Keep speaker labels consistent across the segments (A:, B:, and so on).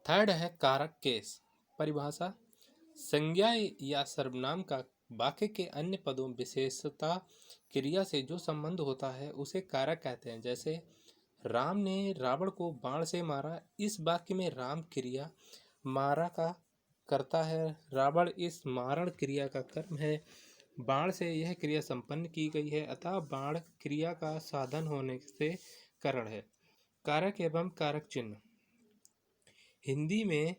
A: Third है कारक case. परिभाषा: संज्ञा या सर्वनाम का वाक्य के अन्य पदों, विशेषता, क्रिया से जो संबंध होता है उसे कारक कहते हैं। जैसे राम ने रावण को बाण से मारा, इस वाक्य में राम क्रिया मारा का करता है, रावण इस मारण क्रिया का कर्म है, बाण से यह क्रिया संपन्न की गई है, अतः बाण क्रिया का साधन होने से कारण है। कारक एवं कारक चिन्ह। हिंदी में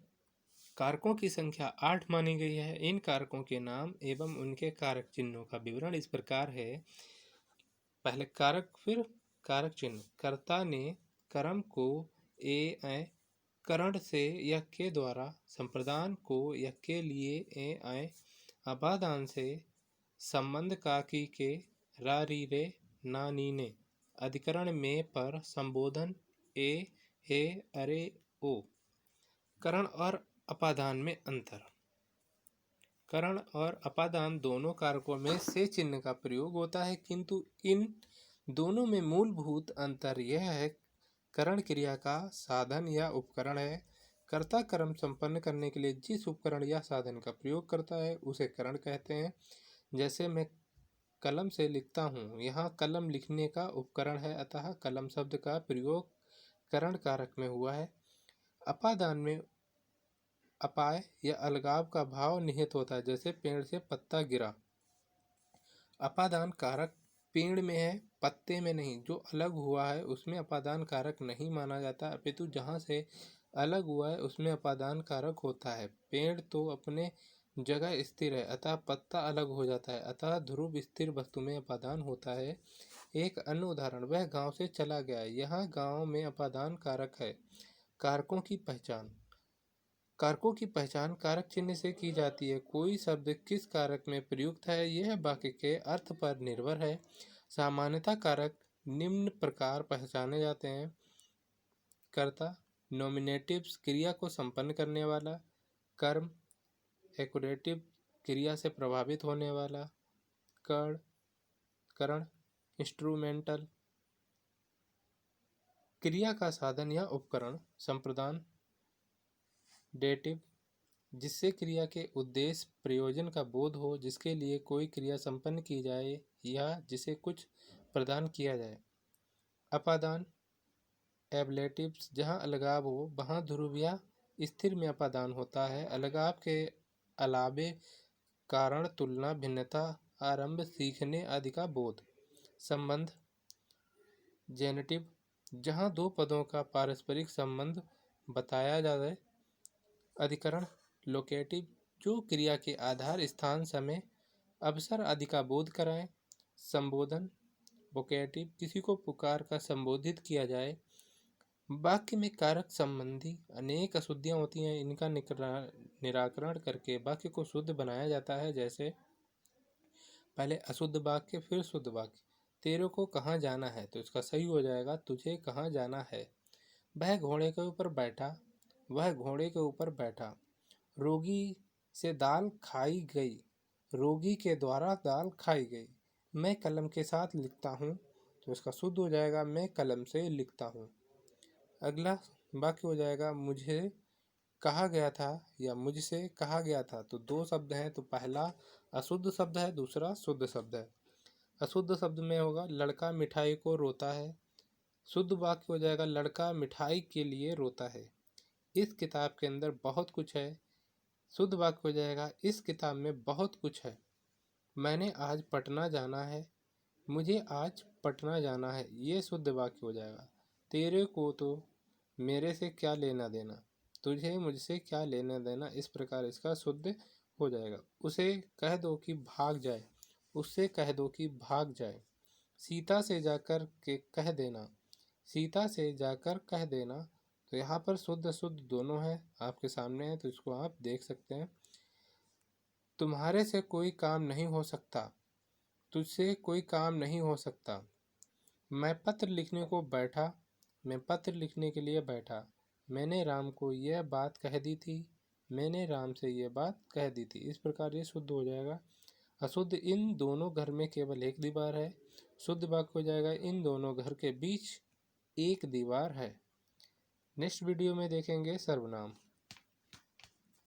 A: कारकों की संख्या 8 मानी गई है। इन कारकों के नाम एवं उनके कारक चिन्हों का विवरण इस प्रकार है। पहले कारक, फिर कारक चिन्ह। कर्ता ने कर्म को ए करण से या के द्वारा, संप्रदान को या के लिए ए अपादान से, संबंध का की के, रा री रे ना नी ने, अधिकरण में पर, संबोधन ए हे अरे ओ। करण और अपादान में अंतर। करण और अपादान दोनों कारकों में से चिन्ह का प्रयोग होता है, किंतु इन दोनों में मूलभूत अंतर यह है, करण क्रिया का साधन या उपकरण है। कर्ता कर्म संपन्न करने के लिए जिस उपकरण या साधन का प्रयोग करता है उसे करण कहते हैं। जैसे मैं कलम से लिखता हूँ, यहाँ कलम लिखने का उपकरण है, अतः कलम शब्द का प्रयोग करण कारक में हुआ है। अपादान में अपाय या अलगाव का भाव निहित होता है, जैसे पेड़ से पत्ता गिरा। अपादान कारक पेड़ में है, पत्ते में नहीं। जो अलग हुआ है उसमें अपादान कारक नहीं माना जाता, अपितु जहाँ से अलग हुआ है उसमें अपादान कारक होता है। पेड़ तो अपने जगह स्थिर है, अतः पत्ता अलग हो जाता है, अतः ध्रुव स्थिर वस्तु में अपादान होता है। एक अन्य उदाहरण, वह गांव से चला गया। यहाँ गांव में अपादान कारक है। कारकों की पहचान। कारकों की पहचान कारक चिन्ह से की जाती है। कोई शब्द किस कारक में प्रयुक्त है यह वाक्य के अर्थ पर निर्भर है। सामान्यतः कारक निम्न प्रकार पहचाने जाते हैं। कर्ता, नॉमिनेटिव्स, क्रिया को संपन्न करने वाला। कर्म, एक्युरेटिव, क्रिया से प्रभावित होने वाला। करण, इंस्ट्रूमेंटल, क्रिया का साधन या उपकरण। संप्रदान, डेटिव, जिससे क्रिया के उद्देश्य प्रयोजन का बोध हो, जिसके लिए कोई क्रिया संपन्न की जाए या जिसे कुछ प्रदान किया जाए। अपादान, एब्लेटिव्स, जहाँ अलगाव हो वहाँ ध्रुव या स्थिर में अपादान होता है। अलगाव के अलावे कारण, तुलना, भिन्नता, आरंभ, सीखने आदि का बोध। संबंध, जेनेटिव, जहाँ दो पदों का पारस्परिक संबंध बताया जाए। अधिकरण, लोकेटिव, जो क्रिया के आधार, स्थान, समय, अवसर आदि का बोध कराएं। संबोधन, वोकेटिव, किसी को पुकार कर संबोधित किया जाए। वाक्य में कारक संबंधी अनेक अशुद्धियां होती हैं, इनका निराकरण करके वाक्य को शुद्ध बनाया जाता है। जैसे पहले अशुद्ध वाक्य, फिर शुद्ध वाक्य। तेरे को कहाँ जाना है, तो इसका सही हो जाएगा तुझे कहाँ जाना है। वह घोड़े के ऊपर बैठा, वह घोड़े के ऊपर बैठा। रोगी से दाल खाई गई, रोगी के द्वारा दाल खाई गई। मैं कलम के साथ लिखता हूँ, तो इसका शुद्ध हो जाएगा मैं कलम से लिखता हूँ। अगला वाक्य हो जाएगा मुझे कहा गया था या मुझसे कहा गया था। तो दो शब्द हैं, तो पहला अशुद्ध शब्द है, दूसरा शुद्ध शब्द है। अशुद्ध शब्द में होगा लड़का मिठाई को रोता है। शुद्ध वाक्य हो जाएगा लड़का मिठाई के लिए रोता है। इस किताब के अंदर बहुत कुछ है। शुद्ध वाक्य हो जाएगा इस किताब में बहुत कुछ है। मैंने आज पटना जाना है, मुझे आज पटना जाना है, ये शुद्ध वाक्य हो जाएगा। तेरे को तो मेरे से क्या लेना देना, तुझे मुझसे क्या लेना देना, इस प्रकार इसका शुद्ध हो जाएगा। उसे कह दो कि भाग जाए, उससे कह दो कि भाग जाए। सीता से जाकर के कह देना, सीता से जाकर कह देना। तो यहाँ पर शुद्ध शुद्ध दोनों है आपके सामने है, तो इसको आप देख सकते हैं। तुम्हारे से कोई काम नहीं हो सकता, तुझसे कोई काम नहीं हो सकता। मैं पत्र लिखने को बैठा, मैं पत्र लिखने के लिए बैठा। मैंने राम को यह बात कह दी थी, मैंने राम से यह बात कह दी थी। इस प्रकार ये शुद्ध हो जाएगा। अशुद्ध, इन दोनों घर में केवल एक दीवार है। शुद्ध वाक्य हो जाएगा इन दोनों घर के बीच एक दीवार है। नेक्स्ट वीडियो में देखेंगे सर्वनाम।